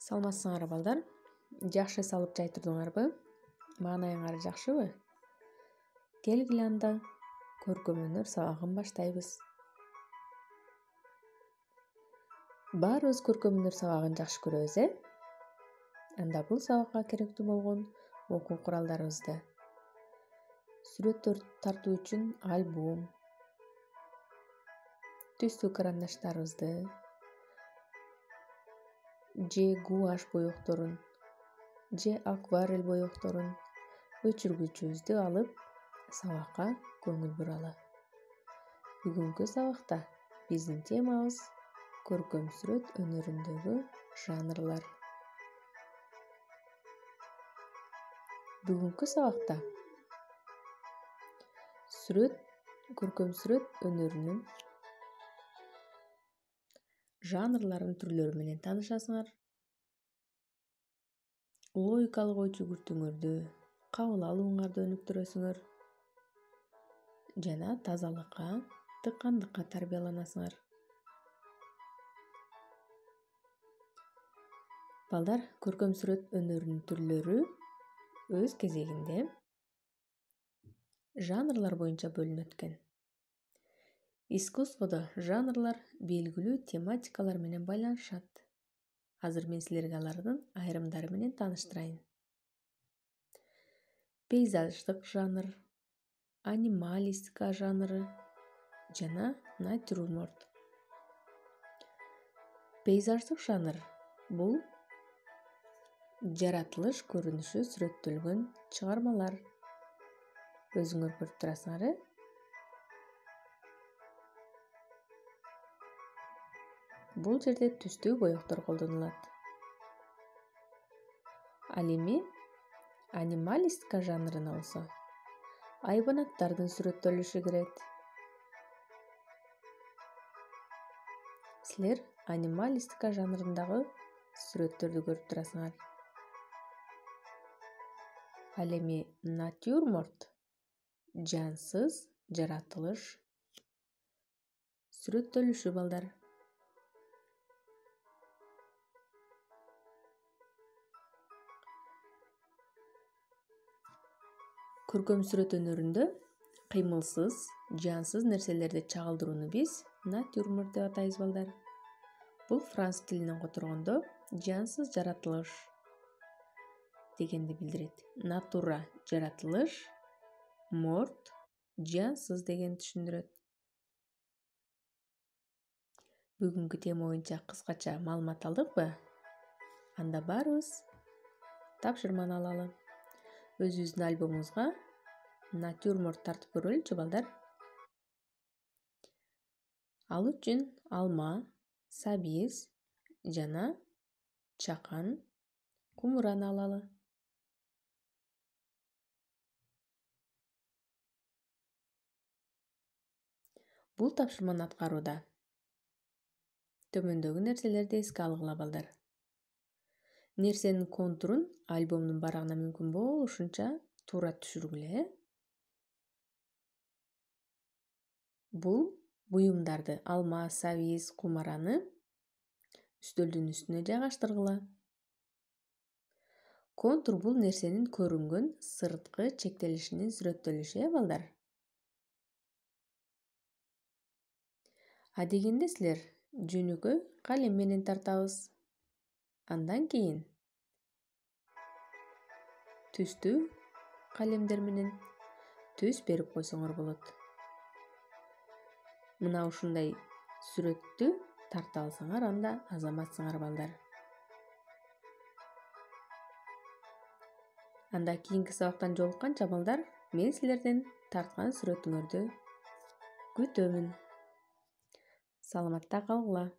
Саламатсыңар балдар. Жакшы салып жайтырдыңарбы? Маанайыңар жакшыбы? Келгиле анда көркөм өнөр сабагын баштайбыз. Баарыбыз көркөм өнөр сабагын жакшы көрөбүз, Анда бул сабакка керектүү болгон окуу куралдарыбызды сүрөттөр тартуу үчүн альбом, түстүү карандаштарыбызды же гуашь боекторун же акварель боекторун өчүргүчүбүздү алып сабакка көңүл буралы. Бүгүнкү сабакта биздин темабыз көркөм сүрөт өнөрүндөгү жанрлар. Бүгүнкү сабакта көркөм сүрөт өнөрүнүн жанрларын түрлөрү менен таанышасыңар. Логикалык ой жүгүртүүңөрдү, кабыл алууңарды өнүктүрөсүңөр жана тазалыкка, тыккандыкка тарбияланасыңар. Балдар, көркөм сүрөт өнөрүнүн түрлөрү өз кезегинде жанрлар боюнча бөлүнөт экен. Искусстводо жанрлар белгилүү тематикалар менен байланышат. Азыр мен силерге алардын айрымдары менен тааныштырайын. Пейзаждык жанр, анималистика жанры жана натюрморт. Пейзаждык жанр бул жаратылыш көрүнүшү сүрөттөлгөн чыгармалар. Өзүңөр көрүп турасыңар, Бул жерде түстүү боектор колдонулат. Ал эми анималистика жанрына болсо айбанаттардын сүрөттөлүшү кирет. Силер анималистика жанрындагы сүрөттөрдү көрүп турасыңар. Ал эми натюрморт жансыз жаратылыш сүрөттөлүшү балдар. Көркөм сүрөт өнөрүндө кыймылсыз, жансыз нерселерди чагылдырууну биз натюрморт деп атайбыз балдар. Бул франц тилинен которгондо жансыз жаратылыш дегенди билдирет. Натура жаратылыш, морт жансыз дегенди түшүндүрөт. Бүгүнкү тема боюнча кыскача маалымат алдыкпы? Анда баарыбыз тапшырманы алалы. Өзүбүздүн альбомубузга натюрморт тартып көрөлүчү балдар. Ал үчүн алма, сабиз жана чакан кумураны алалы. Бул тапшырманы аткарууда төмөндөгү нерселерди эске алгыла балдар. Нерсенин контурун альбомдун барагына мүмкүн болушунча туура түшүргүлө. Бул буюмдарды алма, сабиз, кумараны үстөлдүн үстүнө жайгаштыргыла. Контур бул нерсенин көрүнгөн сырткы чектелишинин сүрөттөлүшү, балдар. Адегенде силер жөнөкөй калем менен тартабыз. Андан кийин түстүү калемдер менен түс берип койсоңор болот. Мына ушундай сүрөттү тарта алсаңар, анда азаматсыңар балдар. Анда кийинки сабактан жолукканча балдар, мен силерден тарткан сүрөтүңөрдү күтөмүн. Саламатта калгыла.